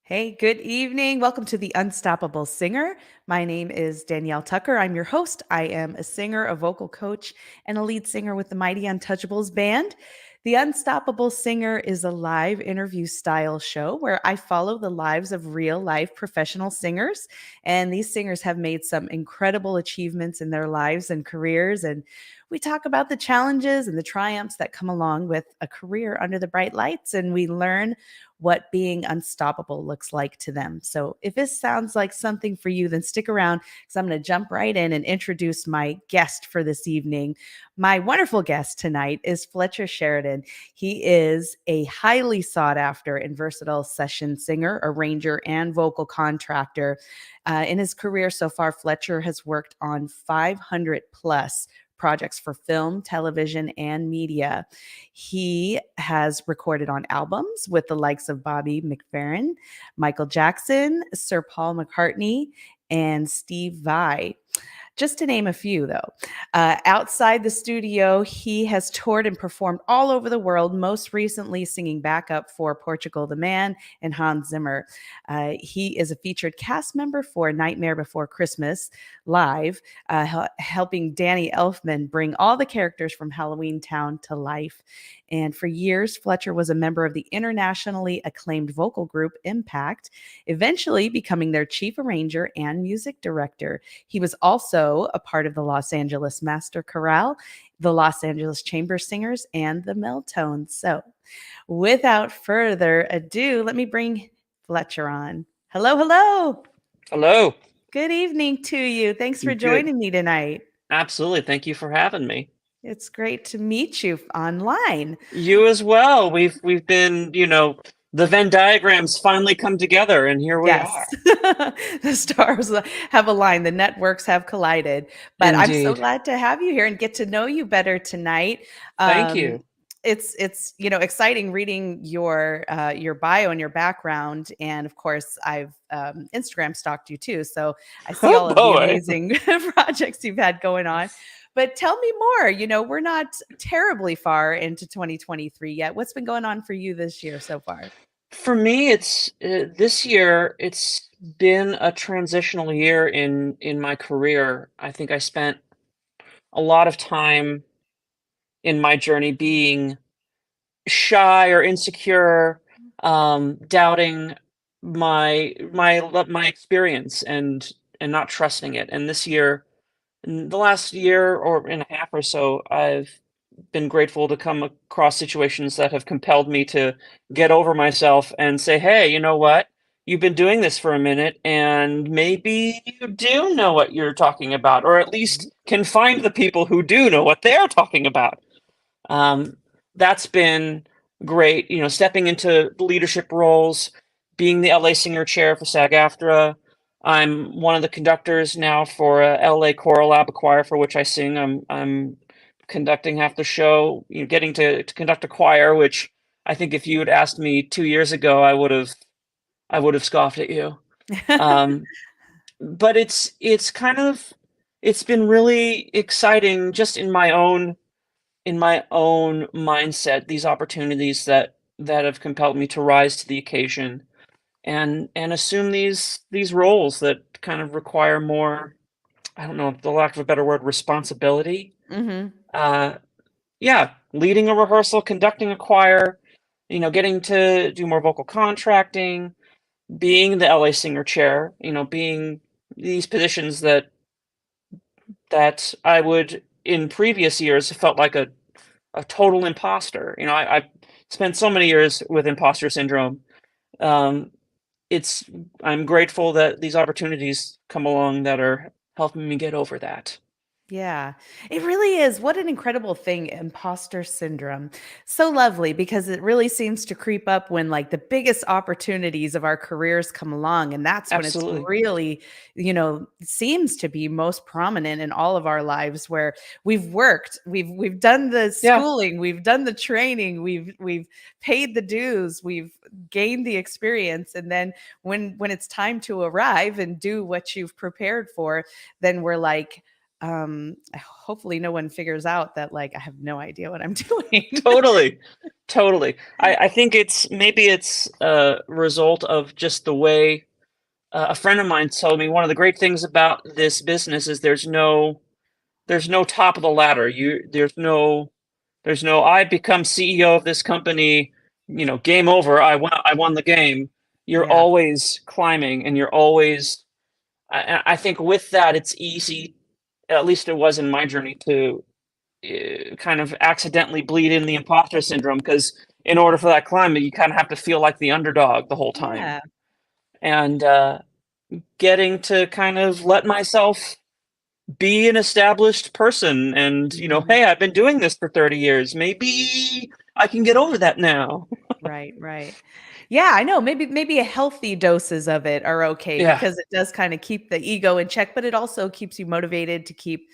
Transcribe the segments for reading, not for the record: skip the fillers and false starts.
Hey, good evening. Welcome to The Unstoppable Singer. My name is Danielle Tucker. I'm your host. I am a singer, a vocal coach, and a lead singer with the Mighty Untouchables band. The Unstoppable Singer is a live interview style show where I follow the lives of real life professional singers. And these singers have made some incredible achievements in their lives and careers. And we talk about the challenges and the triumphs that come along with a career under the bright lights. And we learn what being unstoppable looks like to them. So if this sounds like something for you, then stick around because I'm going to jump right in and introduce my guest for this evening. My wonderful guest tonight is Fletcher Sheridan. He is a highly sought after and versatile session singer, arranger, and vocal contractor. In his career so far, Fletcher has worked on 500 plus projects for film, television, and media. He has recorded on albums with the likes of Bobby McFerrin, Michael Jackson, Sir Paul McCartney, and Steve Vai. Just to name a few, though. Outside the studio, he has toured and performed all over the world, most recently singing backup for Portugal the Man and Hans Zimmer. He is a featured cast member for Nightmare Before Christmas live, helping Danny Elfman bring all the characters from Halloween Town to life. And for years, Fletcher was a member of the internationally acclaimed vocal group m-pact, eventually becoming their chief arranger and music director. He was also a part of the Los Angeles Master Chorale, the Los Angeles Chamber Singers, and the MelTones. So, without further ado, let me bring Fletcher on. Hello, hello. Hello. Good evening to you. Thanks for Good. joining me tonight. Absolutely. Thank you for having me. It's great to meet you online. You as well. We've been, the Venn diagrams finally come together and here we Yes, are. the stars have aligned, the networks have collided. But I'm so Indeed. glad to have you here and get to know you better tonight. Thank Um, you. it's exciting reading your bio and your background, and of course I've Instagram stalked you too, so I see Oh all of the boy. amazing projects you've had going on. But tell me more. We're not terribly far into 2023 yet. What's been going on for you this year so far? For me, it's this year, it's been a transitional year in my career. I think I spent a lot of time in my journey being shy or insecure, doubting my experience and not trusting it. And this year, in the last year or and a half or so, I've been grateful to come across situations that have compelled me to get over myself and say, "Hey, you know what? You've been doing this for a minute, and maybe you do know what you're talking about, or at least can find the people who do know what they're talking about." Um, that's been great, stepping into leadership roles, being the LA Singer Chair for SAG-AFTRA. I'm one of the conductors now for a LA Choral Lab, a choir for which I sing. I'm conducting half the show, getting to conduct a choir, which I think if you had asked me 2 years ago, I would have scoffed at you. Um, but it's been really exciting just in my own mindset, these opportunities that have compelled me to rise to the occasion and assume these roles that kind of require more, I don't know, the lack of a better word, responsibility. Hmm. Uh, yeah, leading a rehearsal, conducting a choir, getting to do more vocal contracting, being the LA Singer Chair, being these positions that I would in previous years felt like a total imposter. I've spent so many years with imposter syndrome. Um, it's I'm grateful that these opportunities come along that are helping me get over that. Yeah, it really is. What an incredible thing, imposter syndrome. So lovely because it really seems to creep up when like the biggest opportunities of our careers come along. And that's when it's Absolutely. really, seems to be most prominent in all of our lives where we've worked, we've done the Yeah. schooling, we've done the training, we've paid the dues, we've gained the experience. And then when it's time to arrive and do what you've prepared for, then we're like, hopefully no one figures out that like I have no idea what I'm doing. Totally. I think maybe it's a result of just the way a friend of mine told me one of the great things about this business is there's no top of the ladder. There's no I become CEO of this company, game over. I won the game. You're Yeah. always climbing, and you're always. I think with that, it's easy. At least it was in my journey to kind of accidentally bleed in the imposter syndrome because in order for that climb, you kind of have to feel like the underdog the whole time, Yeah. and getting to kind of let myself be an established person and Mhm. hey, I've been doing this for 30 years, maybe I can get over that now. Right, right. Yeah, I know. Maybe a healthy doses of it are okay Yeah, because it does kind of keep the ego in check, but it also keeps you motivated to keep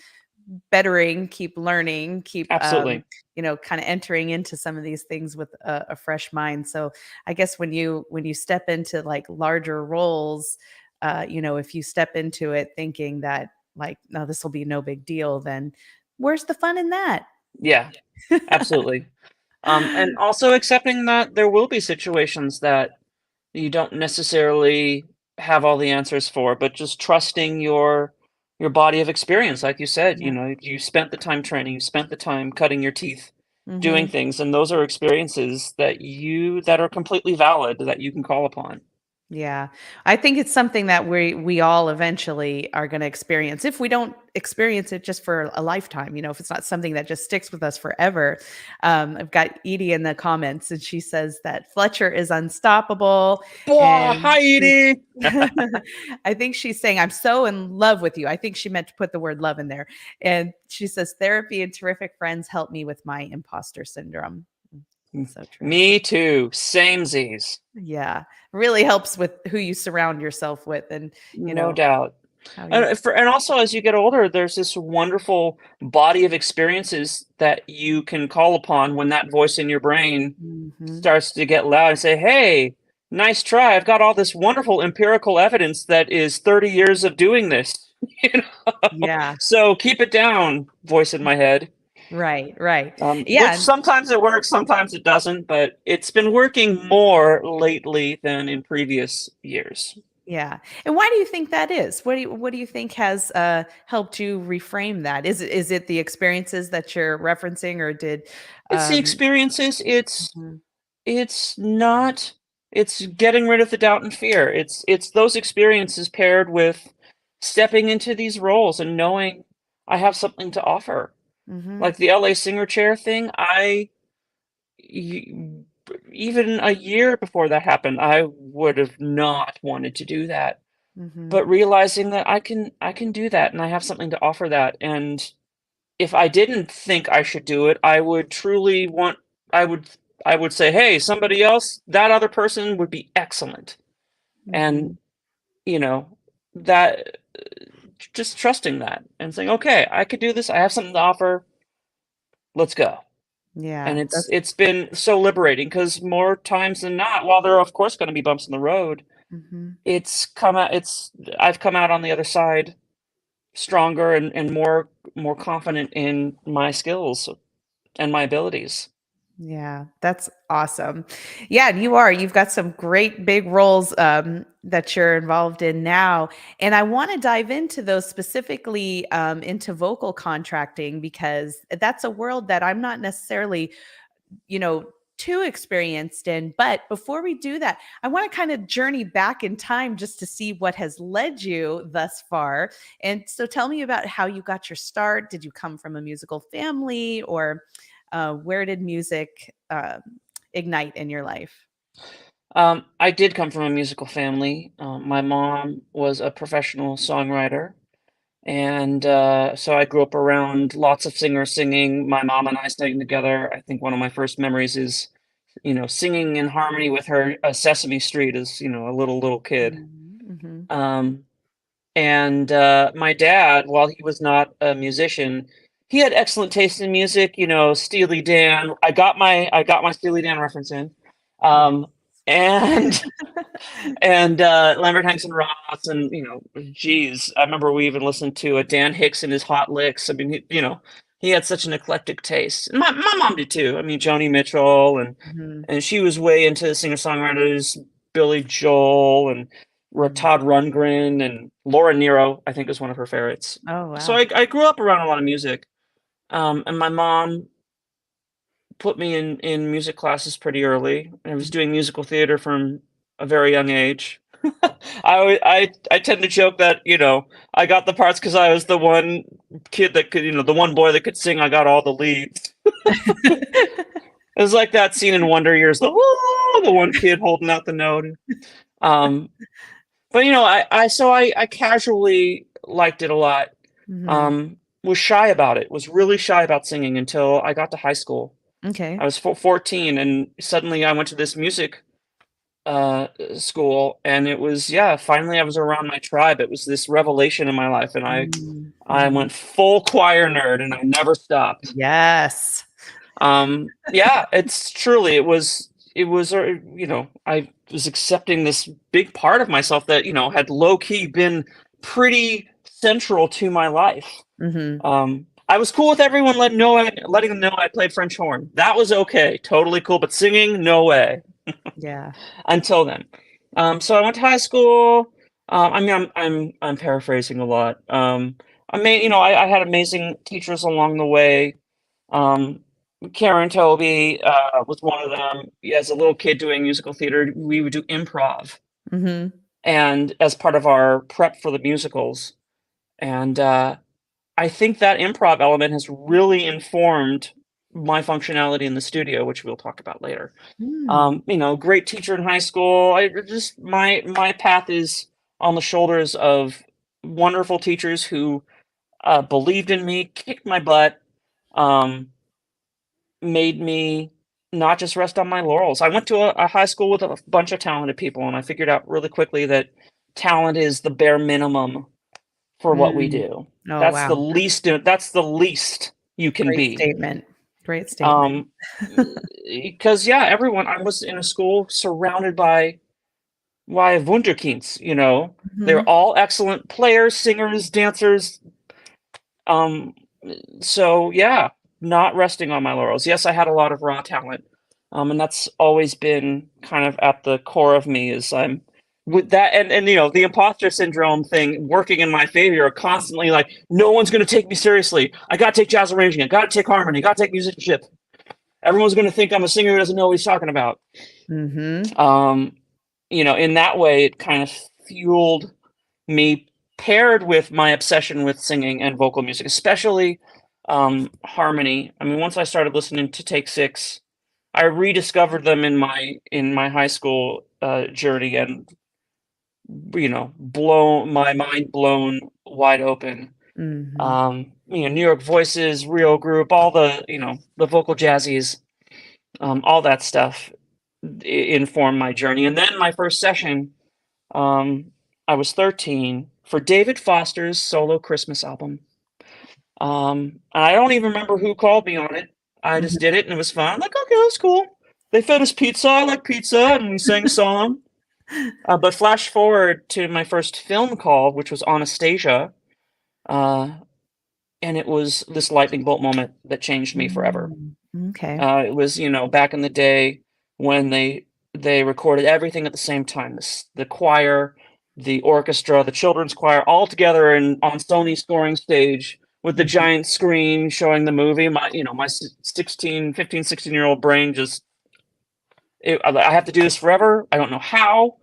bettering, keep learning, keep absolutely. kind of entering into some of these things with a fresh mind. So I guess when you step into like larger roles, if you step into it thinking that like, no, this will be no big deal, then where's the fun in that? Yeah, absolutely. And also accepting that there will be situations that you don't necessarily have all the answers for, but just trusting your body of experience, like you said, Yeah. you spent the time training, you spent the time cutting your teeth, doing Hmm. things, and those are experiences that are completely valid that you can call upon. Yeah. I think it's something that we all eventually are going to experience if we don't experience it just for a lifetime, if it's not something that just sticks with us forever. I've got Edie in the comments and she says that Fletcher is unstoppable Boah, and hi Edie. I think she's saying I'm so in love with you. I think she meant to put the word love in there. And she says therapy and terrific friends help me with my imposter syndrome. So true. Me too. Samesies. Yeah, really helps with who you surround yourself with and, you No know, doubt. how you And also as you get older, there's this wonderful body of experiences that you can call upon when that voice in your brain Mhm, starts to get loud and say, "Hey, nice try. I've got all this wonderful empirical evidence that is 30 years of doing this." You know? yeah, So keep it down, voice in my head. right. Which Yeah, sometimes it works, sometimes it doesn't, but it's been working more lately than in previous years. yeah, and why do you think that is? What do you think has, helped you reframe that? Is it the experiences that you're referencing or did, It's the um experiences, mhm, it's not it's getting rid of the doubt and fear. It's those experiences paired with stepping into these roles and knowing I have something to offer. mhm, Like the LA Singer Chair thing, y- even a year before that happened, I would have not wanted to do that. mhm, But realizing that I can do that and I have something to offer that, and if I didn't think I should do it, I would truly want I would I would say, "Hey, somebody else, that other person would be excellent." And, mhm. you know, that just trusting that and saying, "Okay, I could do this. I have something to offer. Let's go." And Yeah, it's been so liberating because more times than not, while there are of course gonna be bumps in the road, mhm. it's I've come out on the other side stronger and more confident in my skills and my abilities. Yeah, that's awesome. Yeah, and you've got some great big roles that you're involved in now. And I want to dive into those specifically into vocal contracting because that's a world that I'm not necessarily, you know, too experienced in. But before we do that, I want to kind of journey back in time just to see what has led you thus far. And so tell me about how you got your start. Did you come from a musical family or where did music ignite in your life? I did come from a musical family. My mom was a professional songwriter, and so I grew up around lots of singers singing. My mom and I sang together. I think one of my first memories is, singing in harmony with her Sesame Street as, a little kid. Mhm, mhm, Um, and my dad, while he was not a musician, he had excellent taste in music. Steely Dan. I got my Steely Dan reference in. yeah. Um, and Lambert Hanks and Ross, and geez, I remember we even listened to a Dan Hicks and his Hot Licks. I mean, he had such an eclectic taste. And my mom did too. I mean, Joni Mitchell, Mhm. and she was way into singer-songwriters, Billy Joel and Mhm. Todd Rundgren, and Laura Nyro, I think, is one of her favorites. Oh, So wow. I grew up around a lot of music, and my mom put me in music classes pretty early. I was doing musical theater from a very young age. I tend to joke that I got the parts because I was the one kid that could, the one boy that could sing. I got all the leads. It was like that scene in Wonder Years, the one kid holding out the note. Um, but I casually liked it a lot. Mhm. Was shy about it. Was really shy about singing until I got to high school. Okay. I was 14, and suddenly I went to this music school, and it was, yeah, finally I was around my tribe. It was this revelation in my life, and Mm, I mhm. went full choir nerd, and I never stopped. Yes. Yeah, it's truly it was I was accepting this big part of myself that had low key been pretty central to my life. Mhm. I was cool with everyone letting them know I played French horn. That was okay, totally cool. But singing, no way. Yeah. Until then, so I went to high school. I mean, I'm paraphrasing a lot. I had amazing teachers along the way. Um, Karen Toby was one of them. As a little kid doing musical theater, we would do improv, Mhm. and as part of our prep for the musicals. And I think that improv element has really informed my functionality in the studio, which we'll talk about later. Mm. Great teacher in high school. I just my path is on the shoulders of wonderful teachers who believed in me, kicked my butt, um, made me not just rest on my laurels. I went to a high school with a bunch of talented people, and I figured out really quickly that talent is the bare minimum for what we Mm. do. Oh, That's the wow. least. That's the least you can Great be. statement. Great statement. Um, because yeah, everyone. I was in a school surrounded by Wunderkinds. They're Mhm. all excellent players, singers, dancers. Um, so yeah, not resting on my laurels. Yes, I had a lot of raw talent, and that's always been kind of at the core of me. Is I'm with that, and the imposter syndrome thing working in my favor, constantly like no one's going to take me seriously. I got to take jazz arranging. I got to take harmony. I got to take musicianship. Everyone's going to think I'm a singer who doesn't know what he's talking about. Mhm. Um, in that way, it kind of fueled me, paired with my obsession with singing and vocal music, especially harmony. I mean, once I started listening to Take Six, I rediscovered them in my high school journey, and blown my mind blown wide open. Mhm. New York Voices, Rio Group, all the vocal jazzies, all that stuff informed my journey. And then my first session, um, I was 13 for David Foster's solo Christmas album. And I don't even remember who called me on it. I just Mhm. did it and it was fun. I'm like, okay, that's cool. They fed us pizza. I like pizza, and we sang a song. But flash forward to my first film call, which was Anastasia, uh, and it was this lightning bolt moment that changed me forever. Mm. Okay. It was, back in the day when they recorded everything at the same time. The choir, the orchestra, the children's choir, all together and on Sony scoring stage with the Mhm. giant screen showing the movie. My 16-year-old brain just, I have to do this forever. I don't know how.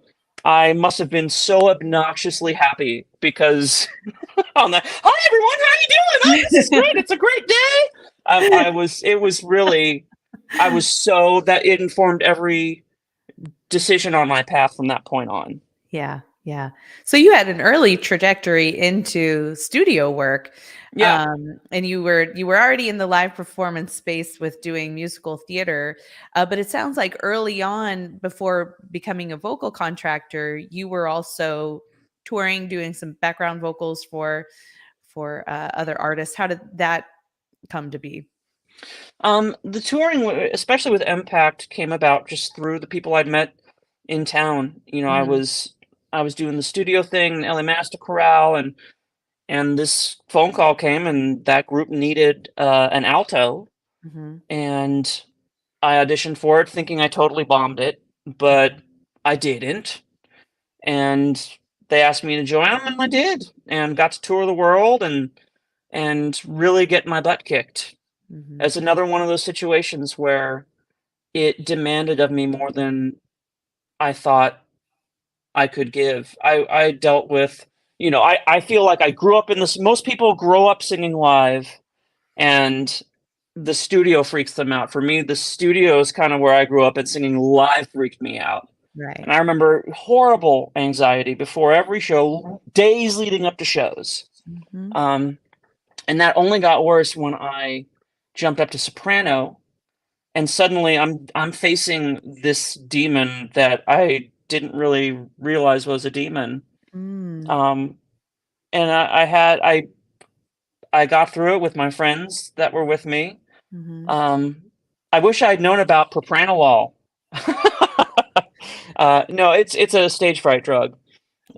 I must have been so obnoxiously happy because on the hi everyone, how you doing? Oh, this is great. It's a great day. It was really, I was so that it informed every decision on my path from that point on. Yeah, yeah. So you had an early trajectory into studio work, Yeah. and you were already in the live performance space with doing musical theater, but it sounds like early on, before becoming a vocal contractor, you were also touring, doing some background vocals for other artists. How did that come to be? The touring, especially with m-pact, came about just through the people I'd met in town. You know, Mm, I was doing the studio thing, in LA Master Chorale, and this phone call came, and that group needed an alto, mhm, and I auditioned for it, thinking I totally bombed it, but mhm, I didn't. And they asked me to join them, and I did, and got to tour the world and really get my butt kicked. mhm, It's another one of those situations where it demanded of me more than I thought I could give. I dealt with, you know, I feel like I grew up in this. Most people grow up singing live, and the studio freaks them out. For me, the studio is kind of where I grew up, and singing live freaked me out. right. And I remember horrible anxiety before every show, days leading up to shows. Mhm, Um, and that only got worse when I jumped up to soprano, and suddenly I'm facing this demon that I didn't really realize was a demon. mm, Um, and I got through it with my friends that were with me. mhm. Um, I wish I'd known about propranolol. No, it's a stage fright drug.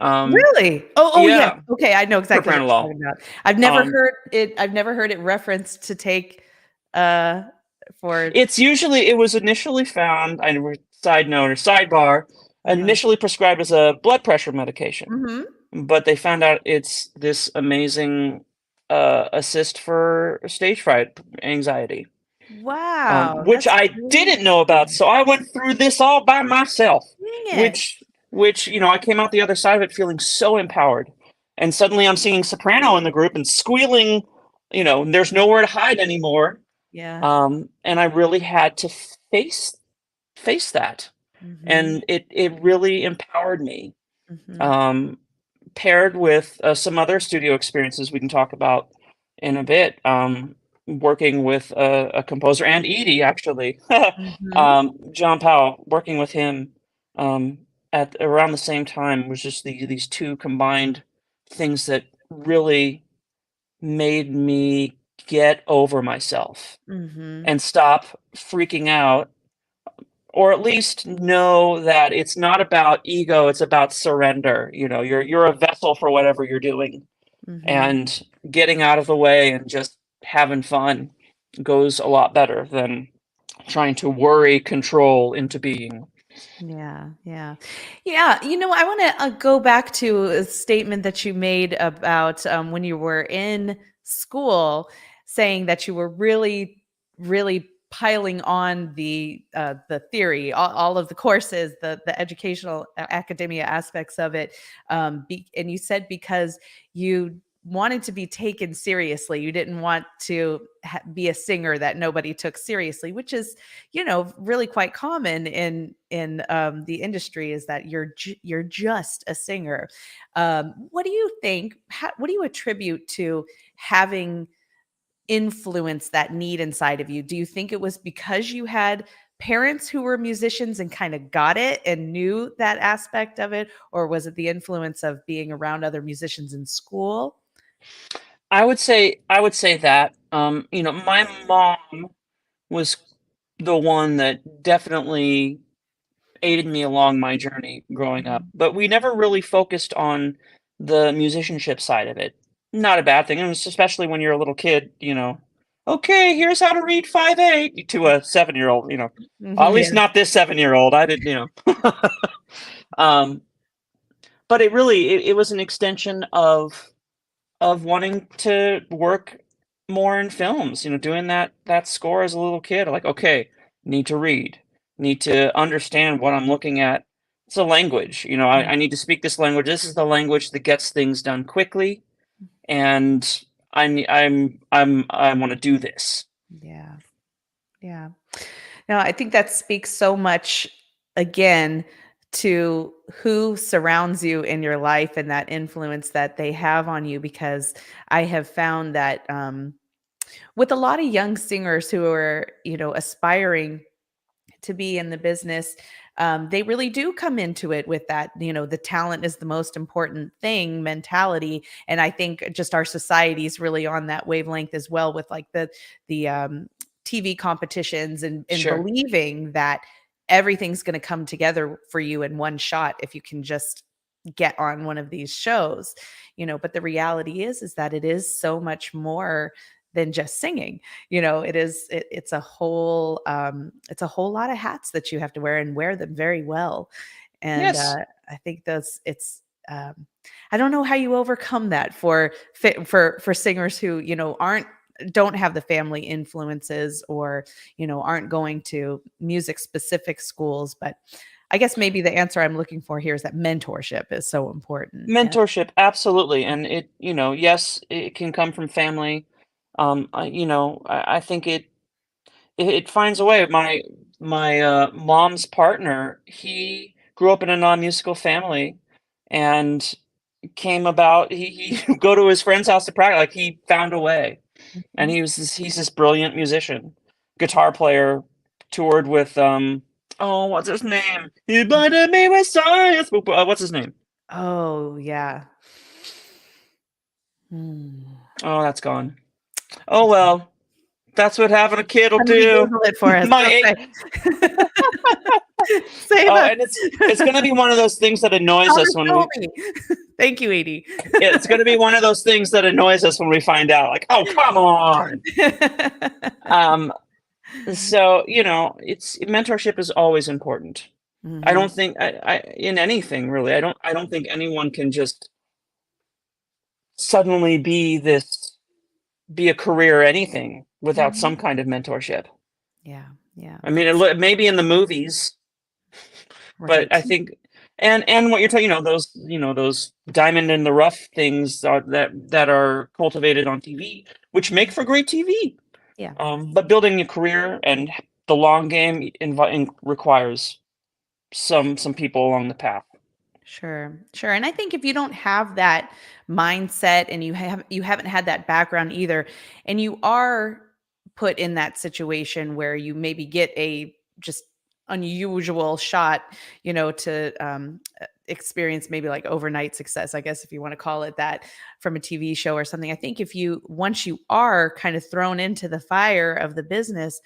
Um, Really? Oh, yes. yeah, Okay, I know exactly what you're propranolol. talking about. I've never heard it referenced to take, uh, for It was initially found, side note or sidebar, uh-huh. initially prescribed as a blood pressure medication, Mhm. but they found out it's this amazing assist for stage fright anxiety, Wow, which that's I really didn't know about. interesting. So I went through this all by myself, Dang it. which you know, I came out the other side of it feeling so empowered, and suddenly I'm singing soprano in the group and squealing. You know, there's nowhere to hide anymore. Yeah. And I really had to face that, Mhm, and it really empowered me. mhm, Um, Paired with some other studio experiences we can talk about in a bit. Working with a composer and Edie actually, mhm, John Powell, working with him um, at around the same time was just these two combined things that really made me get over myself mhm. and stop freaking out, or at least know that it's not about ego, it's about surrender. You know, you're a vessel for whatever you're doing, Mhm. and getting out of the way and just having fun goes a lot better than trying to worry control into being. Yeah, yeah. Yeah, I wanna, go back to a statement that you made about, when you were in school, saying that you were really, really piling on the theory, all of the courses, the educational academia aspects of it, and you said because you wanted to be taken seriously, you didn't want to be a singer that nobody took seriously, which is really quite common in the industry, is that you're just a singer. What do you think? What do you attribute to having influenced that need inside of you? Do you think it was because you had parents who were musicians and kind of got it and knew that aspect of it, or was it the influence of being around other musicians in school? I would say that you know, my mom was the one that definitely aided me along my journey growing up, Mhm. but we never really focused on the musicianship side of it. Not a bad thing, and especially when you're a little kid, you know. Okay, here's how to read 5/8 to a 7-year-old. You know, at Mhm, least yeah. not this 7-year-old. I didn't, you know. um, but it was an extension of wanting to work more in films, you know, doing that score as a little kid, like, okay, need to read, need to understand what I'm looking at. It's a language, you know, I need to speak this language. This is the language that gets things done quickly, and I want to do this. Yeah. Yeah. No, I think that speaks so much, again, to who surrounds you in your life and that influence that they have on you, because I have found that with a lot of young singers who are, aspiring to be in the business, they really do come into it with that, the talent is the most important thing mentality. And I think just our society is really on that wavelength as well, with like the TV competitions, and Sure. believing that everything's going to come together for you in one shot if you can just get on one of these shows, but the reality is that it is so much more than just singing. It's a whole lot of hats that you have to wear, and wear them very well. And Yes. I think I don't know how you overcome that for singers who, don't have the family influences, or, aren't going to music specific schools. But I guess maybe the answer I'm looking for here is that mentorship is so important. Mentorship, absolutely. And it, yes, it can come from family. I think it finds a way. My mom's partner, he grew up in a non-musical family, and came about. He go to his friend's house to practice. Like, he found a way, and Mhm. he's this brilliant musician, guitar player, toured with oh, what's his name? He blinded me with science. What's his name? Oh, yeah. Hmm. Oh, that's gone. Oh well, that's what having a kid will Somebody do. Google it for us. My Okay. eight. Save Oh, us. and it's gonna be one of those things that annoys us when Tell we. me. Thank you, Edie. It's gonna be one of those things that annoys us when we find out. Like, oh, come on. Um. So it's mentorship is always important. I Mhm. don't think I in anything really. I don't think anyone can just suddenly be a career or anything without Mhm. some kind of mentorship. Yeah, yeah, I mean, maybe in the movies, but right. I think, and what you're talking, those diamond in the rough things that are cultivated on TV, which make for great TV. Yeah, But building a career and the long game requires some people along the path. sure, sure. And I think if you don't have that mindset, and you haven't had that background either, and you are put in that situation where you maybe get a just unusual shot, to experience maybe like overnight success, I guess, if you want to call it that, from a TV show or something. I think once you are kind of thrown into the fire of the business,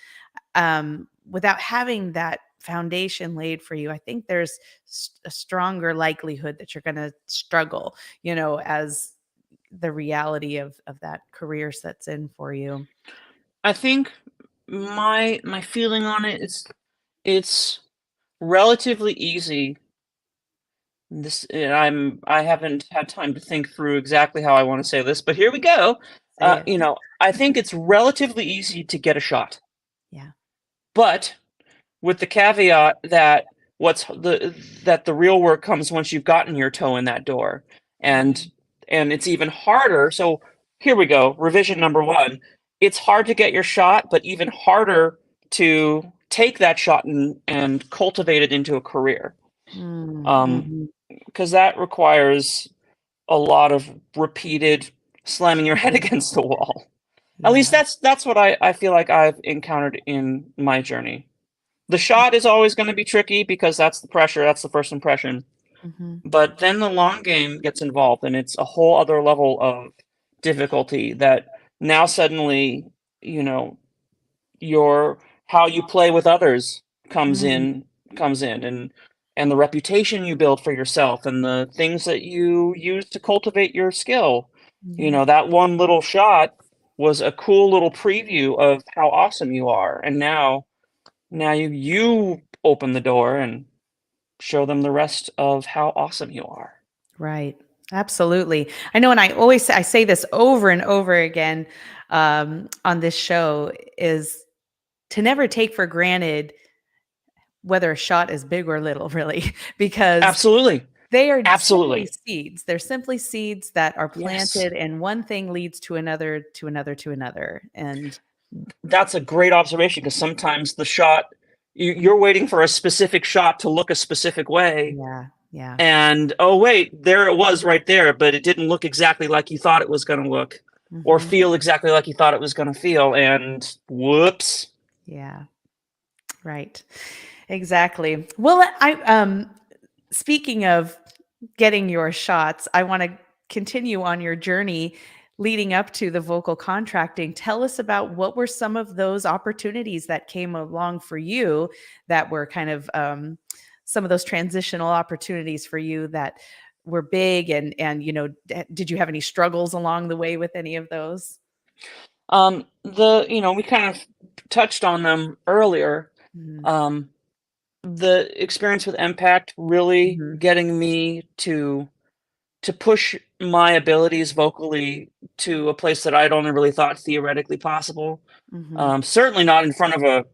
without having that foundation laid for you, I think there's a stronger likelihood that you're going to struggle, as the reality of that career sets in for you. I think my feeling on it is it's relatively easy. I haven't had time to think through exactly how I want to say this, but here we go. Say it. I think it's relatively easy to get a shot, Yeah. but with the caveat that the real work comes once you've gotten your toe in that door, and Mhm. and it's even harder. So here we go. Revision number one. It's hard to get your shot, but even harder to take that shot and cultivate it into a career. Um, Mhm. because that requires a lot of repeated slamming your head against the wall. At least Yeah. that's what I feel like I've encountered in my journey. The shot is always going to be tricky because that's the pressure, that's the first impression. Mhm. But then the long game gets involved, and it's a whole other level of difficulty that now suddenly, you know, your how you play with others comes Mhm. in comes in and the reputation you build for yourself and the things that you use to cultivate your skill. Yeah. That one little shot was a cool little preview of how awesome you are. And now you open the door and show them the rest of how awesome you are. Right. Absolutely. I know, and I say this over and over again, on this show, is to never take for granted whether a shot is big or little, really, because Absolutely. they are simply Absolutely. seeds. They're simply seeds that are Yes. planted, and one thing leads to another, to another, to another. And That's a great observation because sometimes the shot you're waiting for a specific shot to look a specific way. yeah, yeah. And oh wait, there it was right there, but it didn't look exactly like you thought it was going to look or Mhm. feel exactly like you thought it was going to feel, and whoops. Yeah. Right. Exactly. Well, speaking of getting your shots, I want to continue on your journey. leading up to the vocal contracting, tell us about what were some of those opportunities that came along for you that were kind of some of those transitional opportunities for you that were big, and did you have any struggles along the way with any of those? We kind of touched on them earlier. Mm-hmm. The experience with m-pact really Mm-hmm. getting me to push my abilities vocally to a place that I'd only really thought theoretically possible. Mm-hmm. Certainly not in front of a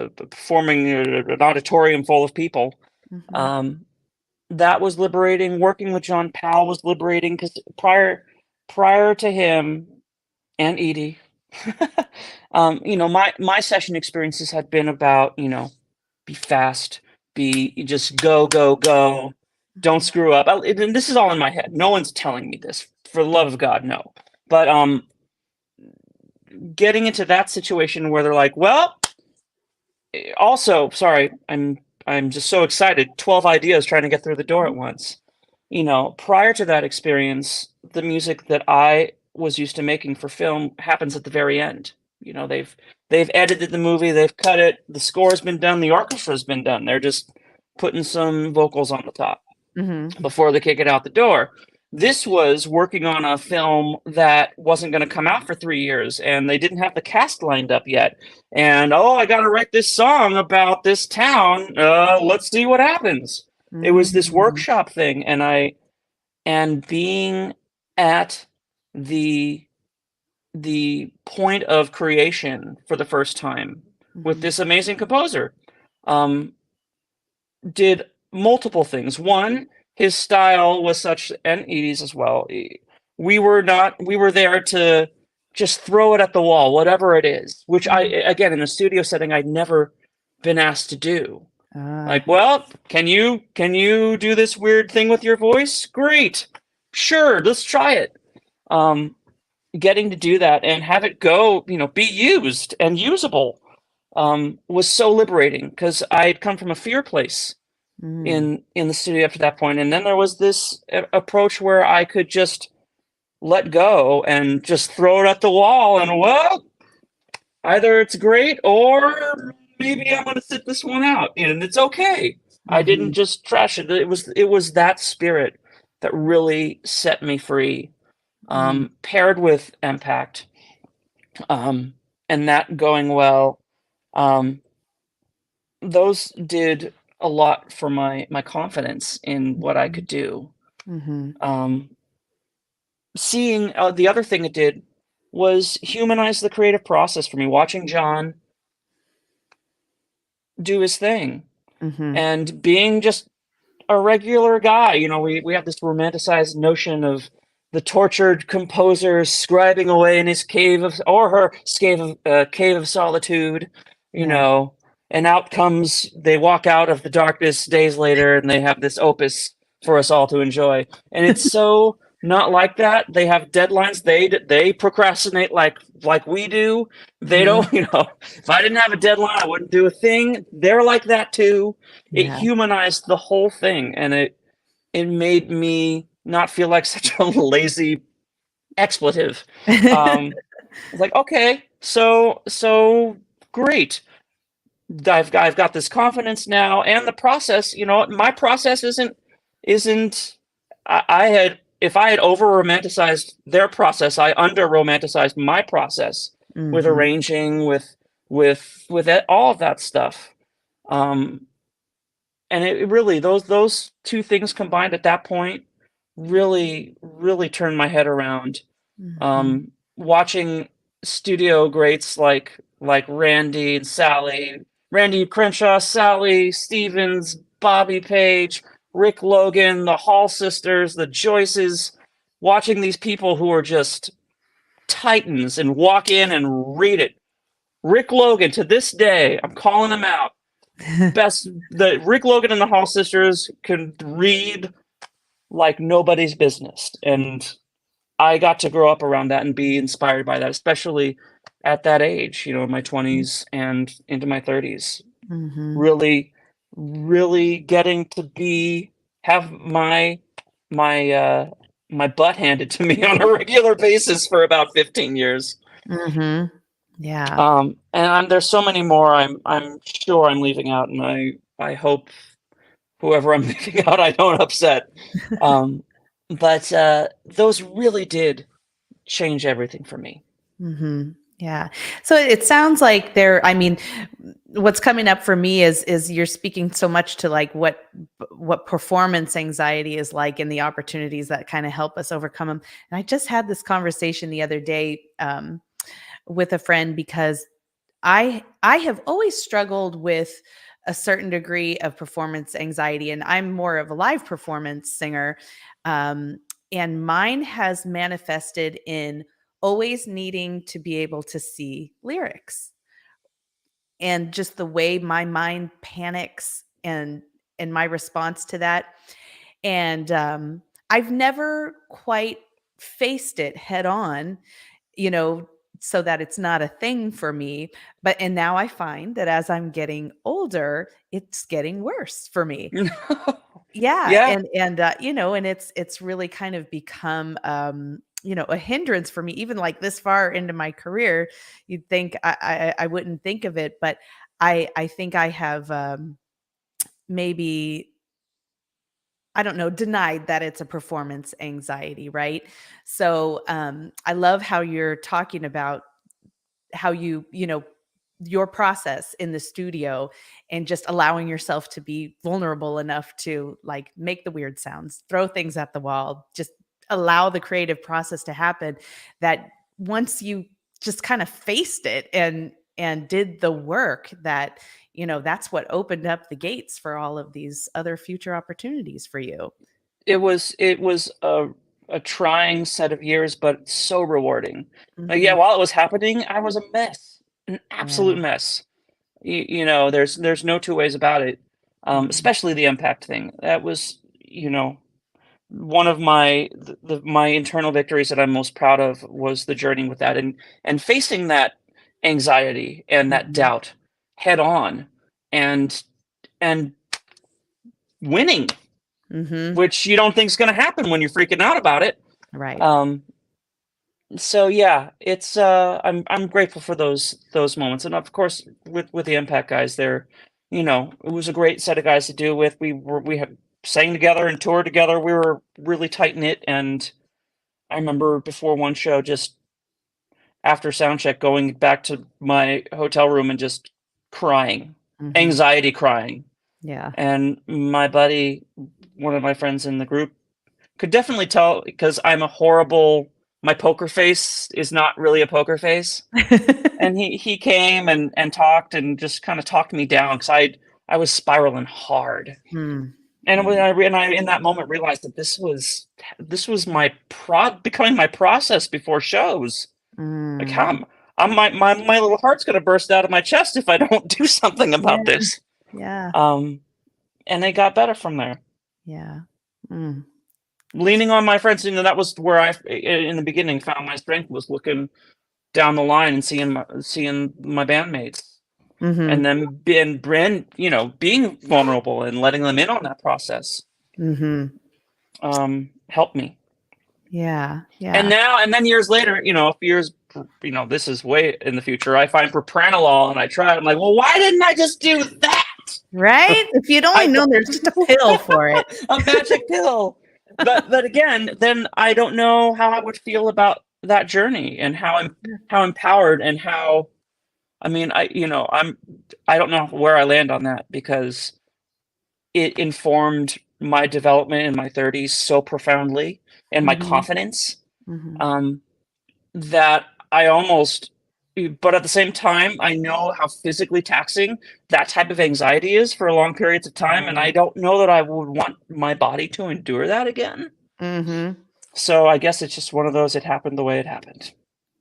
performing an auditorium full of people. Mm-hmm. Um, that was liberating. Working with John Powell was liberating because prior to him and Edie, my session experiences had been about, be fast, just go, go, go, don't screw up. And this is all in my head. No one's telling me this. For the love of God, no. But getting into that situation where they're like, well, also, sorry, I'm just so excited. 12 ideas trying to get through the door at once. Prior to that experience, the music that I was used to making for film happens at the very end. They've edited the movie, they've cut it, the score's been done, the orchestra's been done. They're just putting some vocals on the top Mm-hmm. before they kick it out the door. This was working on a film that wasn't going to come out for 3 years, and they didn't have the cast lined up yet. And I got to write this song about this town. Let's see what happens. It was this Mm-hmm. workshop thing, and being at the point of creation for the first time with Mm-hmm. this amazing composer. Did multiple things. One, his style was such, and Edie's as well. We were there to just throw it at the wall, whatever it is, which again, in a studio setting, I'd never been asked to do. Like, well, can you do this weird thing with your voice? Great. Sure, let's try it. Getting to do that and have it go, be used and usable, was so liberating because I'd come from a fear place Mm-hmm. in the studio after that point. And then there was this approach where I could just let go and just throw it at the wall, and well, either it's great or maybe I'm going to sit this one out, and it's okay. I didn't just trash it. It was that spirit that really set me free, paired with m-pact, and that going well. Those did a lot for my confidence in what I could do. Mm-hmm. Seeing the other thing it did was humanize the creative process for me. Watching John do his thing Mm-hmm. and being just a regular guy. We have this romanticized notion of the tortured composer scribing away in his cave of, or her cave of solitude, Yeah. and out comes, they walk out of the darkness days later and they have this opus for us all to enjoy. And it's so not like that. They have deadlines. They procrastinate like we do. They don't, if I didn't have a deadline, I wouldn't do a thing. They're like that too. It Yeah. humanized the whole thing, and it made me not feel like such a lazy expletive. It's like, okay, so great. I've got this confidence now, and the process. My process isn't. I had, if I had over romanticized their process, I under romanticized my process with Mm-hmm. arranging, with all of that stuff. And it really, those two things combined at that point really turned my head around. Mm-hmm. Watching studio greats like Randy and Sally, Randy Crenshaw, Sally Stevens, Bobby Page, Rick Logan, the Hall sisters, the Joyces, watching these people who are just titans and walk in and read it. Rick Logan, to this day, I'm calling him out. The Rick Logan and the Hall sisters can read like nobody's business, and I got to grow up around that and be inspired by that, especially at that age, in my 20s and into my 30s. Mm-hmm. Really, really getting to have my my butt handed to me on a regular basis for about 15 years. Mm-hmm. Yeah. And there's so many more I'm sure I'm leaving out, and I hope whoever I'm leaving out I don't upset. Um, but those really did change everything for me. Mm-hmm. Yeah. So it sounds like I mean, what's coming up for me is you're speaking so much to like what performance anxiety is like and the opportunities that kind of help us overcome them. And I just had this conversation the other day with a friend because I have always struggled with a certain degree of performance anxiety, and I'm more of a live performance singer. Um, and mine has manifested in always needing to be able to see lyrics and just the way my mind panics and my response to that. And I've never quite faced it head on, you know, so that it's not a thing for me. And now I find that as I'm getting older, it's getting worse for me. Yeah, Yeah, and it's really kind of become a hindrance for me, even like this far into my career. You'd think I wouldn't think of it, but I think I have maybe, I don't know, denied that it's a performance anxiety, right? So I love how you're talking about how your process in the studio and just allowing yourself to be vulnerable enough to like make the weird sounds, throw things at the wall, just allow the creative process to happen. That once you just kind of faced it and did the work, that that's what opened up the gates for all of these other future opportunities for you. it was a trying set of years, but so rewarding. Yeah, Hmm. while it was happening, I was a mess, an absolute Yeah. mess. There's no two ways about it. Hmm. Especially the impact thing. That was, one of my internal victories that I'm most proud of was the journey with that, and facing that anxiety and that Hmm. doubt head on, and and winning, Hmm. which you don't think is going to happen when you're freaking out about it. Right. Um, so yeah, it's I'm grateful for those moments, and of course with the Impact guys, it was a great set of guys to do with. We had sang together and toured together. We were really tight knit, and I remember before one show, just after sound check, going back to my hotel room and just crying, Hmm. anxiety crying. Yeah. And my buddy, one of my friends in the group, could definitely tell because my poker face is not really a poker face. And he came and talked and just kind of talked me down because I was spiraling hard. Hmm. And when Mm. I in that moment realized that this was becoming my process before shows. Like how Mm. my little heart's gonna burst out of my chest if I don't do something Yeah. about this. Yeah. Um, and it got better from there. Yeah. Mm. Leaning on my friends, that was where in the beginning found my strength, was looking down the line and seeing my bandmates, and Mhm. then being vulnerable and letting them in on that process, Mhm. helped me. Yeah. And Yeah. now, and then years later, a few years, this is way in the future, I find propranolol and I try it. I'm like, well, why didn't I just do that? Right? If you'd only I known there's just a pill for it. a magic pill. But again, then I don't know how I would feel about that journey, and how empowered, and how, I mean, I don't know where I land on that, because it informed my development in my 30s so profoundly, and my Mhm. confidence, Mhm. um, that I almost, but at the same time, I know how physically taxing that type of anxiety is for long periods of time, and I Right. don't know that I would want my body to endure that again. Mhm. So I guess it's just one of those, it happened the way it happened.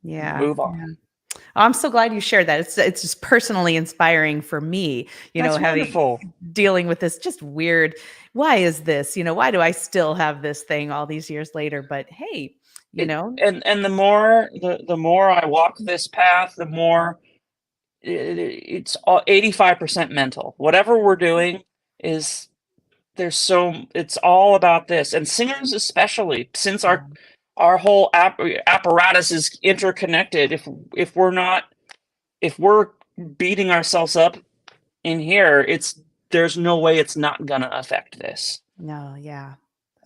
Yeah. Move on. Yeah. I'm so glad you shared that. It's just personally inspiring for me, That's having wonderful. dealing with this just weird, why is this? Why do I still have this thing all these years later? But hey, you It, know, and the more I walk this path, the more it's all 85% mental. Whatever we're doing is it's all about this, and singers especially, since Yeah. our whole apparatus is interconnected. If we're beating ourselves up in here, there's no way it's not gonna affect this. No, yeah.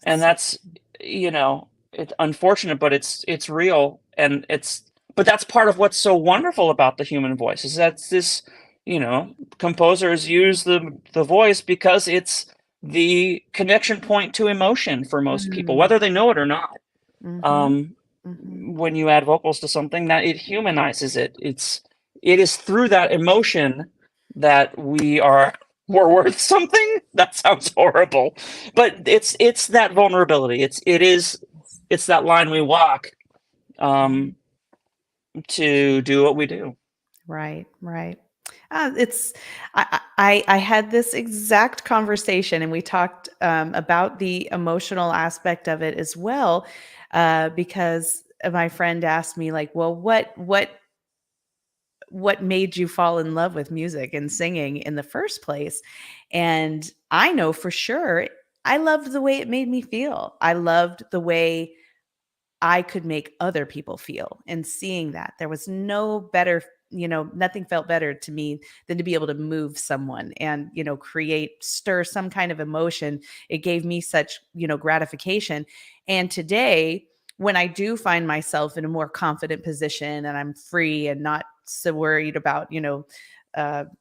And that's, you know, it's unfortunate, but it's real, and but that's part of what's so wonderful about the human voice, is that this, composers use the voice because it's the connection point to emotion for most people, Mm. whether they know it or not. Mhm. Um, Mhm. when you add vocals to something, that it humanizes it. It is through that emotion that we're worth something. That sounds horrible, but it's that vulnerability. It's that line we walk, um, to do what we do. Right, right. It's I had this exact conversation, and we talked about the emotional aspect of it as well, because my friend asked me like, "Well, what made you fall in love with music and singing in the first place?" And I know for sure I loved the way it made me feel. I loved the way I could make other people feel, and seeing that there was no better, nothing felt better to me than to be able to move someone and, stir some kind of emotion. It gave me such, gratification. And today, when I do find myself in a more confident position and I'm free and not so worried about,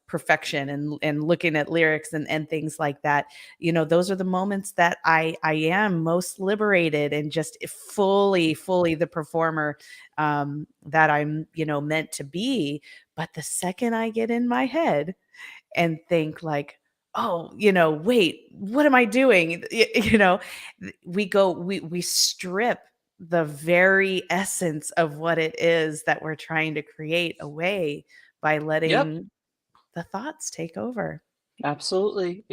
perfection and looking at lyrics and things like that, those are the moments that I am most liberated and just fully the performer that I'm, meant to be. But the second I get in my head and think like, oh, wait, what am I doing? We strip the very essence of what it is that we're trying to create away by Yep, letting the thoughts take over. absolutely.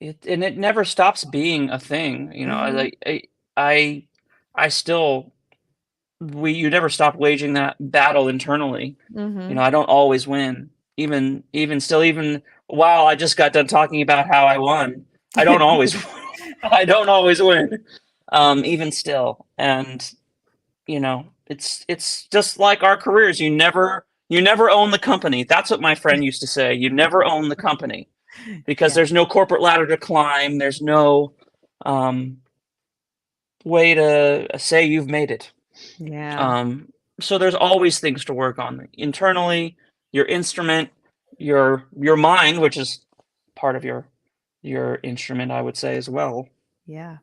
It never stops being a thing. Mhm, I I still we you never stop waging that battle internally. mhm. I don't always win. Even still, even while I just got done talking about how I won, I don't always I don't always win. Even still. And it's just like our careers. You never own the company. That's what my friend used to say. You never own the company, because Yeah, there's no corporate ladder to climb. There's no um, way to say you've made it. yeah, Um, so there's always things to work on internally, your instrument, your mind, which is part of your instrument, I would say, as well. yeah,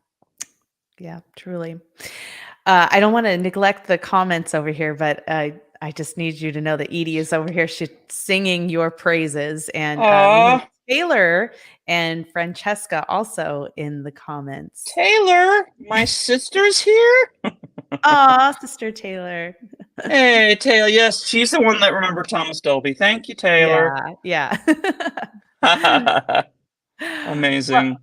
yeah, truly. I don't wanna neglect the comments over here, but, I just need you to know that Edie is over here, she's singing your praises, and, we have Aw, Taylor and Francesca also in the comments. Taylor, my sister's here. Aw, Sister Taylor. Hey, Taylor. Yes, she's the one that remembered Thomas Dolby. Thank you, Taylor. Yeah, yeah. Well, Amazing.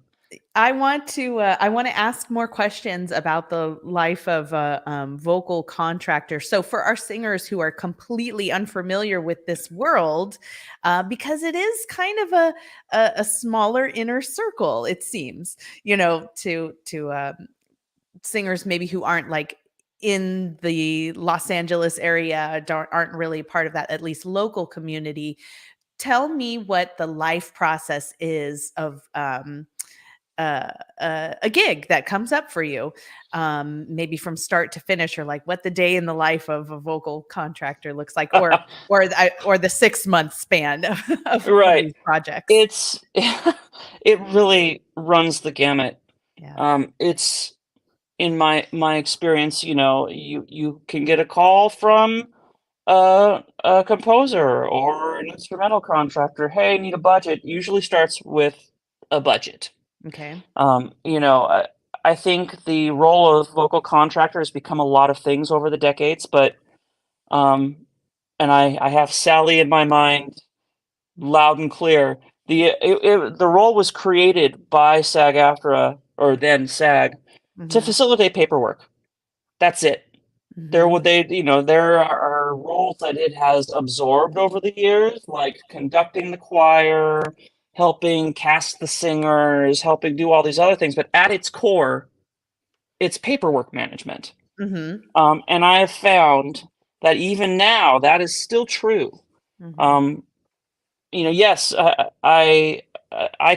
I want to ask more questions about the life of a vocal contractor. So, for our singers who are completely unfamiliar with this world, because it is kind of a smaller inner circle, it seems, to singers maybe who aren't like in the Los Angeles area, aren't really part of that at least local community. Tell me what the life process is of a gig that comes up for you, maybe from start to finish, or like what the day in the life of a vocal contractor looks like, or the 6 month span of Right. these projects. It's it really runs the gamut. Yeah. It's in my experience, you can get a call from a composer or an instrumental contractor. Hey, need a budget. Usually starts with a budget. Okay. I think the role of vocal contractor has become a lot of things over the decades, but um, and I have Sally in my mind loud and clear. The role was created by SAG-AFTRA, or then SAG, to Hmm. facilitate paperwork. That's it. Hmm. There are roles that it has absorbed over the years, like conducting the choir, helping cast the singers, helping do all these other things, but at its core, it's paperwork management. Mhm. And I have found that even now, that is still true. Mhm. Yes, I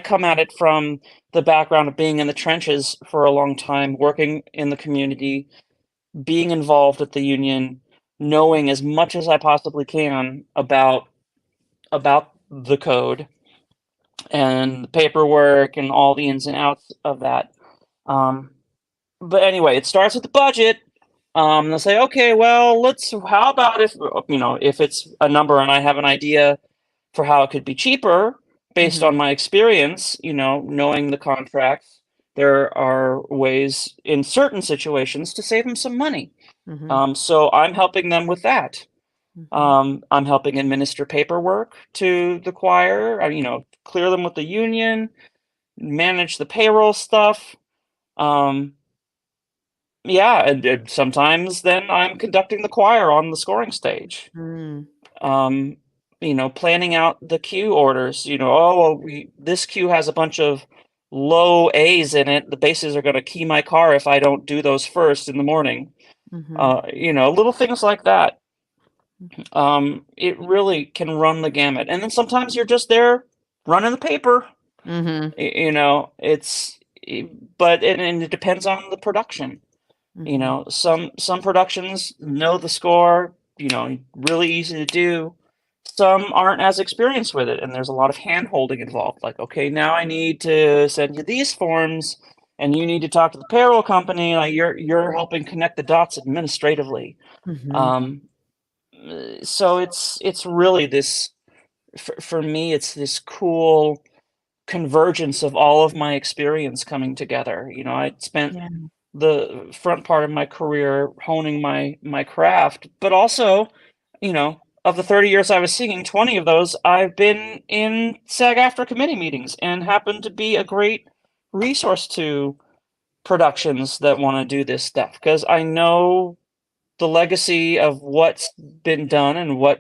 come at it from the background of being in the trenches for a long time, working in the community, being involved at the union, knowing as much as I possibly can about the code and paperwork and all the ins and outs of that. Um, but anyway, it starts with the budget. They'll say, okay, well, how about if it's a number and I have an idea for how it could be cheaper based Mhm. on my experience, knowing the contracts, there are ways in certain situations to save them some money. Mhm. So I'm helping them with that. Mhm. I'm helping administer paperwork to the choir, clear them with the union, manage the payroll stuff. Um, yeah, and sometimes then I'm conducting the choir on the scoring stage. Mm. Um, planning out the cue orders. Oh well, this cue has a bunch of low A's in it. The basses are going to key my car if I don't do those first in the morning. Mhm. Little things like that. It really can run the gamut. And then sometimes you're just there running the paper. Mhm. It's but and it depends on the production. Mhm. Some productions know the score, really easy to do. Some aren't as experienced with it, and there's a lot of hand holding involved. Like, okay, now I need to send you these forms, and you need to talk to the payroll company. Like you're helping connect the dots administratively. Mhm. Um, so it's really this for me. It's this cool convergence of all of my experience coming together. I spent Yeah. the front part of my career honing my craft, but also, of the 30 years I was singing, 20 of those I've been in SAG-AFTRA committee meetings and happened to be a great resource to productions that want to do this stuff because I know the legacy of what's been done and what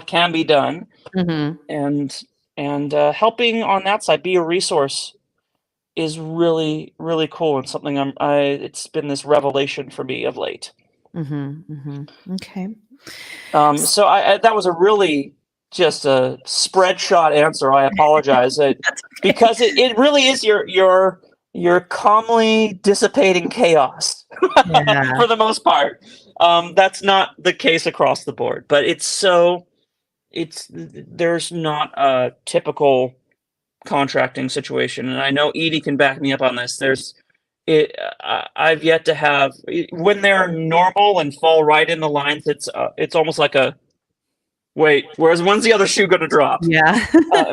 can be done, Mhm. and helping on that side be a resource is really, really cool and something it's been this revelation for me of late. Mhm. Mhm. Okay. So that was a really just a spread shot answer. I apologize. That's okay. Because it really is your calmly dissipating chaos Yeah. for the most part. That's not the case across the board, but there's not a typical contracting situation, and I know Edie can back me up on this. I've yet to have when they're normal and fall right in the lines. It's almost like a wait. When's the other shoe going to drop? Yeah.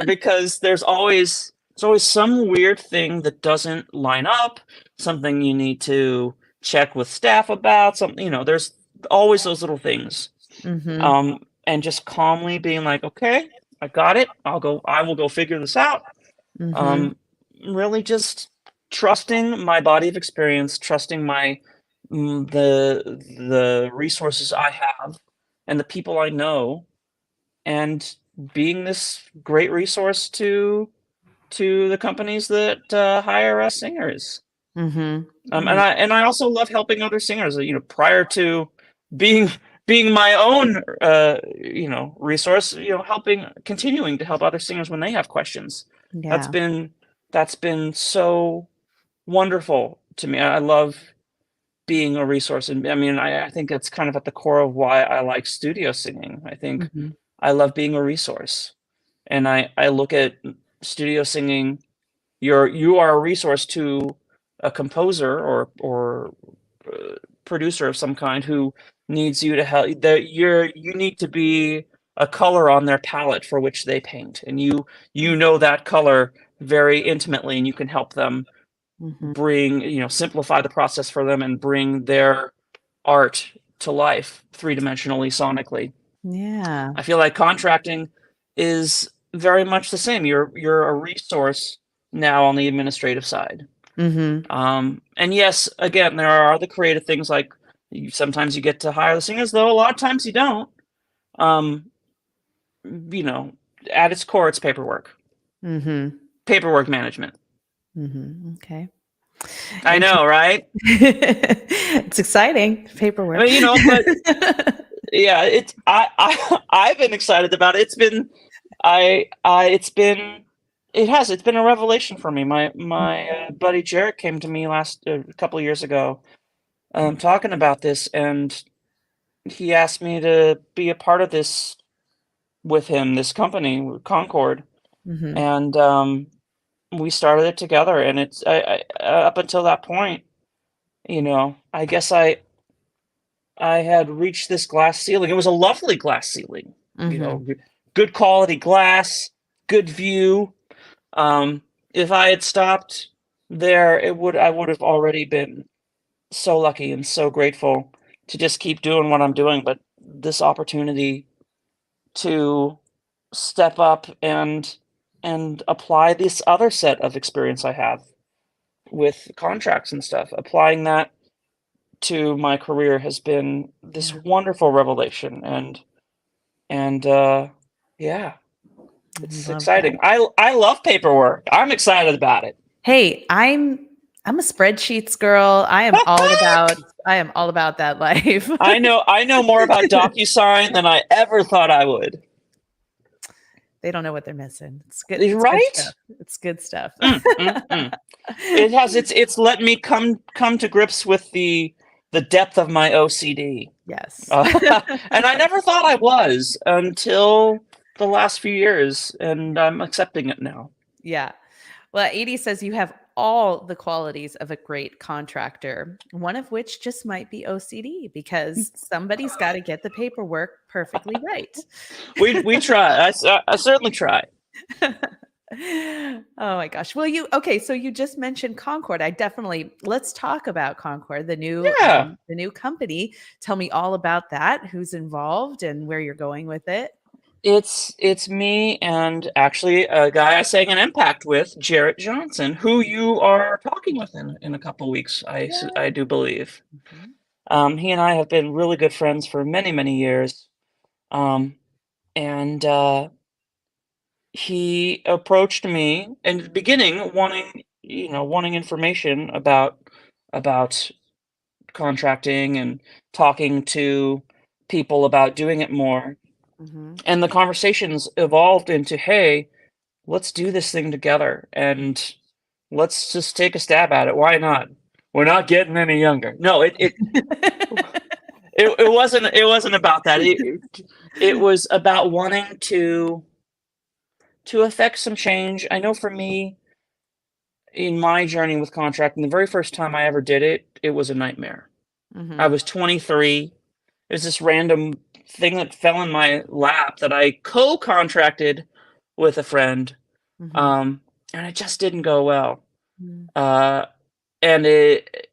Because there's always some weird thing that doesn't line up. Something you need to check with staff about. Something there's always those little things. Mhm. And just calmly being like, okay, I got it. I will go figure this out. Mhm. Um, really just trusting my body of experience, trusting the resources I have and the people I know, and being this great resource to the companies that hire us singers. Mhm. And Mm. I also love helping other singers. Prior to being being my own resource, continuing to help other singers when they have questions. That's Yeah. been that's been so wonderful to me. I love being a resource, and I mean, I think it's kind of at the core of why I like studio singing. I think Mhm. I love being a resource, and I look at studio singing. You are a resource to a composer or producer of some kind who needs you to help. That you need to be a color on their palette for which they paint, and you know that color very intimately, and you can help them Mhm. bring simplify the process for them and bring their art to life three-dimensionally sonically. Yeah. I feel like contracting is very much the same. You're a resource now on the administrative side. Mhm. And yes, again, there are the creative things like sometimes you get to hire the singers, though a lot of times you don't. Um, you know, at its core, it's paperwork. Paperwork management. Okay. I know, right? It's exciting, paperwork. I mean, but yeah, I've been excited about it. It's been it's been a revelation for me. My buddy Jarrett came to me a couple of years ago, talking about this, and he asked me to be a part of this with him, this company, Concord, and we started it together. And it's up until that point, I guess I had reached this glass ceiling. It was a lovely glass ceiling, good quality glass, good view. If I had stopped there, I would have already been so lucky and so grateful to just keep doing what I'm doing. But this opportunity to step up and apply this other set of experience I have with contracts and stuff, applying that to my career has been this wonderful revelation. And yeah, it's exciting. I love paperwork. I'm excited about it. Hey, I'm a spreadsheets girl. I am all about that life. I know more about DocuSign than I ever thought I would. They don't know what they're missing. It's good, right? It's good stuff. It's let me come to grips with the depth of my OCD. Yes. And I never thought I was until the last few years, and I'm accepting it now. Yeah. Well, Edie says you have all the qualities of a great contractor, one of which just might be OCD, because somebody's got to get the paperwork perfectly right. We try. I certainly try. Oh my gosh. Well, so you just mentioned Concord. Let's talk about Concord, the new company. Tell me all about that, who's involved and where you're going with it. It's me and actually a guy I sang an m-pact with, Jarrett Johnson, who you are talking with in a couple of weeks, I do believe. He and I have been really good friends for many, many years. And he approached me in the beginning wanting information about contracting and talking to people about doing it more. And the conversations evolved into, hey, let's do this thing together and let's just take a stab at it. Why not? We're not getting any younger. No, it wasn't about that. It was about wanting to affect some change. I know for me, in my journey with contracting, the very first time I ever did it, it was a nightmare. I was 23. It was this random thing that fell in my lap that I co-contracted with a friend, and it just didn't go well. And it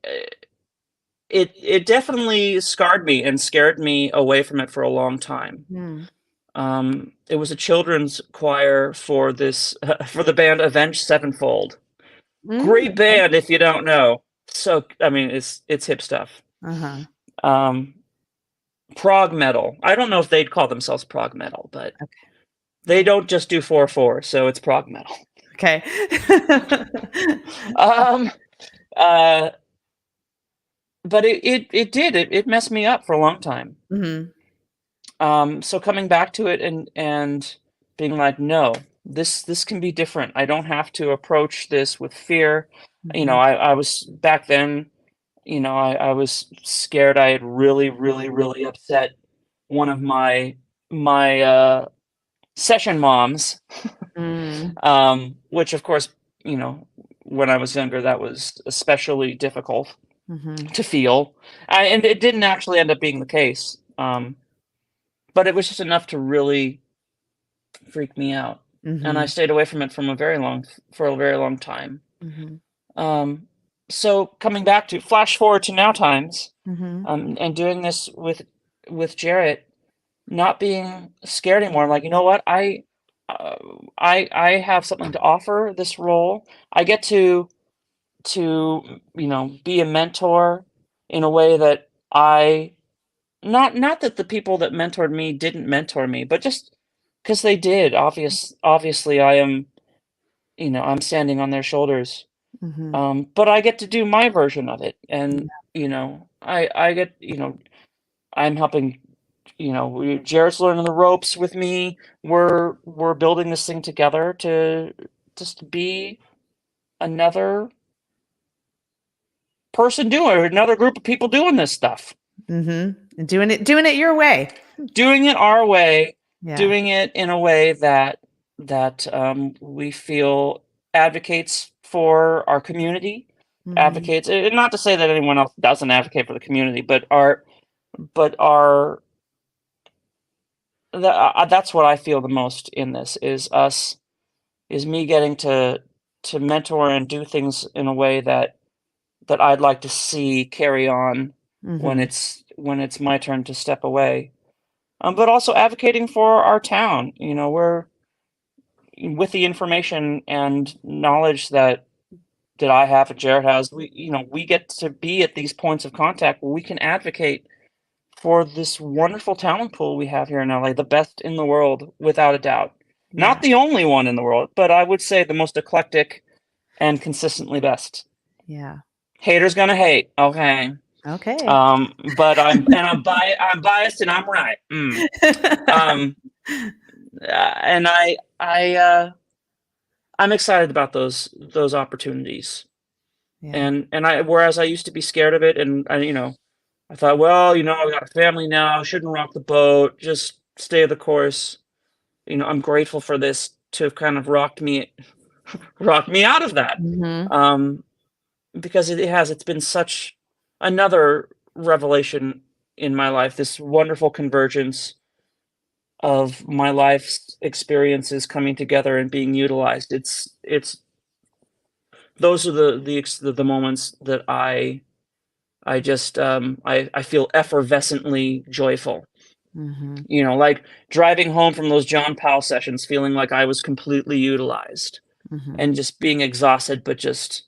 definitely scarred me and scared me away from it for a long time. It was a children's choir for the band Avenged Sevenfold. Great band if you don't know. So I mean, it's hip stuff. Prog metal. I don't know if they'd call themselves prog metal, but they don't just do 4/4, so it's prog metal. Okay. But it messed me up for a long time. So coming back to it and being like, no, this can be different. I don't have to approach this with fear. I was back then, I was scared I had really, really, really upset one of my session moms, which of course, when I was younger, that was especially difficult to feel. And it didn't actually end up being the case. But it was just enough to really freak me out. And I stayed away from it for a very long time. So coming back to flash forward to now times, and doing this with Jarrett, not being scared anymore. I'm like, you know what? I have something to offer this role. I get to be a mentor in a way that not that the people that mentored me didn't mentor me, but just because they did. Obviously I am I'm standing on their shoulders. Mm-hmm. But I get to do my version of it, and Yeah. I get I'm helping. Jared's learning the ropes with me. We're building this thing together to just be another person doing, or another group of people doing this stuff, Mm-hmm. Doing it your way. doing it our way, Yeah. doing it in a way that we feel advocates for our community, Mm-hmm. advocates, and not to say that anyone else doesn't advocate for the community, but our that's what I feel the most in this is me getting to mentor and do things in a way that I'd like to see carry on when Mm-hmm. it's my turn to step away. But also advocating for our town. We're with the information and knowledge that I have and Jared has. We get to be at these points of contact where we can advocate for this wonderful talent pool we have here in LA, the best in the world, without a doubt. Not Yeah. the only one in the world, but I would say the most eclectic and consistently best. Yeah. Haters gonna hate, okay. Okay. But I'm biased and I'm right. Um, and I'm excited about those opportunities. Yeah. And whereas I used to be scared of it, and I thought, well, I got a family now, shouldn't rock the boat, just stay the course. I'm grateful for this to have kind of rocked me out of that. Mm-hmm. Um, because it's been such another revelation in my life, this wonderful convergence of my life's experiences coming together and being utilized. It's those are the moments that I just I feel effervescently joyful. Mm-hmm. Like driving home from those John Powell sessions, feeling like I was completely utilized Mm-hmm. and just being exhausted, but just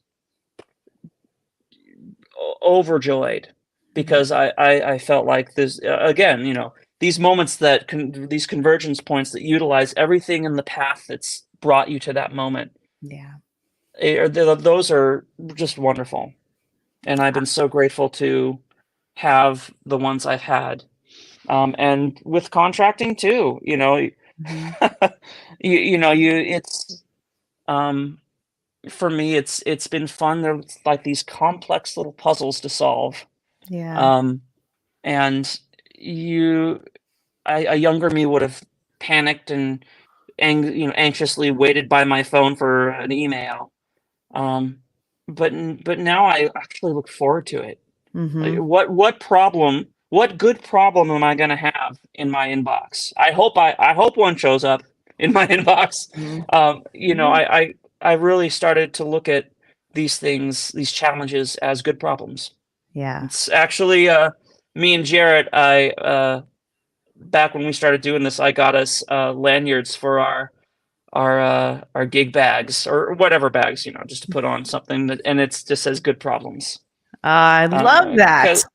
overjoyed Yeah. because I felt like this again. These moments these convergence points that utilize everything in the path that's brought you to that moment. Yeah. Those are just wonderful, and I've been so grateful to have the ones I've had. And with contracting too, Mm-hmm. it's um, for me, it's been fun. There's like these complex little puzzles to solve. Yeah. Um, and you, a younger me would have panicked and anxiously waited by my phone for an email. Um, but now I actually look forward to it. Like, Mm-hmm. what good problem am I gonna have in my inbox? I hope one shows up in my inbox. Mm-hmm. Yeah. I really started to look at these challenges as good problems. Yeah. It's actually me and Jarrett. I back when we started doing this, I got us lanyards for our gig bags or whatever bags, just to put on something and it's just says good problems. I love that. Because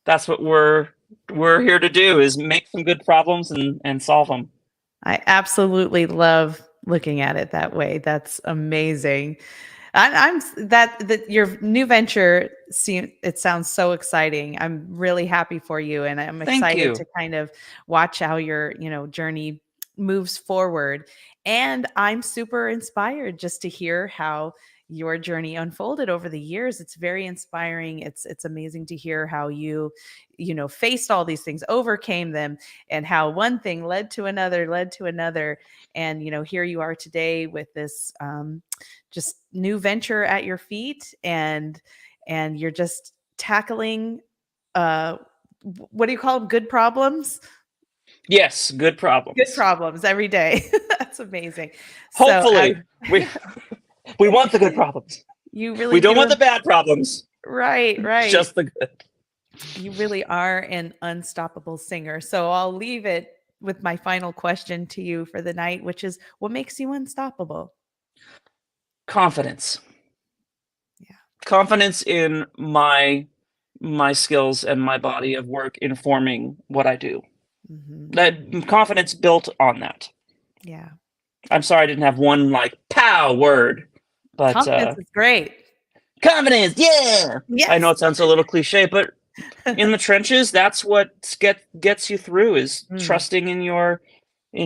that's what we're here to do, is make some good problems and solve them. I absolutely love looking at it that way. That's amazing. That your new venture it sounds so exciting. I'm really happy for you, and I'm Thank excited you. to kind of watch how your journey moves forward. And I'm super inspired just to hear how your journey unfolded over the years. It's very inspiring. It's amazing to hear how you faced all these things, overcame them, and how one thing led to another, and here you are today with this just new venture at your feet, and you're just tackling uh what do you call them, good problems? Yes, good Good problems. problems every day. That's amazing. So Hopefully, we want the good problems. you We really don't do. want the bad problems. Right. Just the good. You really are an unstoppable singer. So I'll leave it with my final question to you for the night, which is, what makes you unstoppable? Confidence. Yeah. Confidence in my skills and my body of work informing what I do. Hmm. That confidence built on that. Yeah. I'm sorry I didn't have one like pow word, but Confidence is great. confidence, yeah. I know Yes. it sounds a little cliche, but in the trenches, that's what gets you through is Mm, trusting in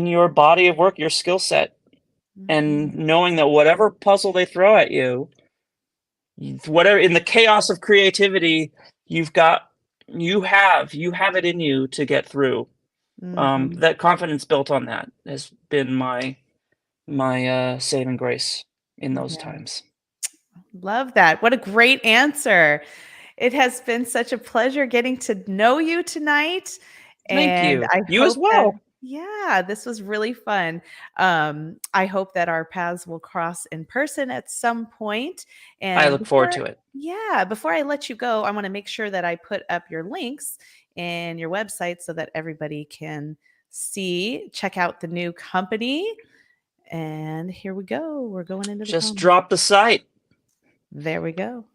your body of work, your skill set, mhm, and knowing that whatever puzzle they throw at you, whatever in the chaos of creativity, you've got you have it in you to get through. mhm. That confidence built on that has been my saving grace in those Yeah. times. Love that. What a great answer. It has been such a pleasure getting to know you tonight. Thank And you. I You as hope that, well. yeah, this was really fun. I hope that our paths will cross in person at some point. I And look forward before, to it. yeah, before I let you go, I want to make sure that I put up your links and your website so that everybody can check out the new company. And here we go. We're going into the Just comments. drop the site. There we go.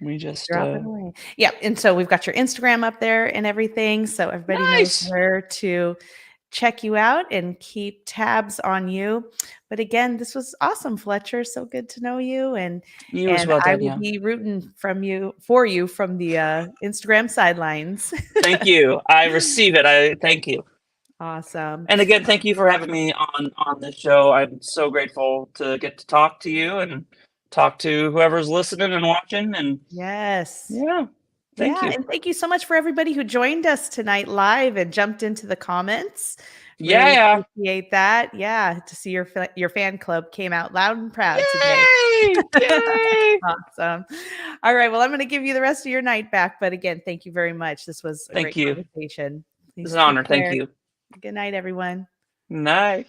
We just Drop it away. Yep, and so we've got your Instagram up there and everything, so everybody knows nice. where to check you out and keep tabs on you. But again, this was awesome, Fletcher. So good to know you, and You as well, I will Danielle. be rooting for you from the Instagram sidelines. Thank you. I receive it. I thank you. Awesome. And again, thank you for having me on this show. I'm so grateful to get to talk to you and talk to whoever's listening and watching. And Yes. yeah, thank Yeah, you. and thank you so much for everybody who joined us tonight live and jumped into the comments. Really Yeah. appreciate that. Yeah, to see your fan club came out loud and proud today. Yay! Yay! Awesome. All right, well, I'm gonna give you the rest of your night back, but again, thank you very much. This was a Thank great you. conversation. It's Please an take honor. Thank care. you. Good night, everyone. Night.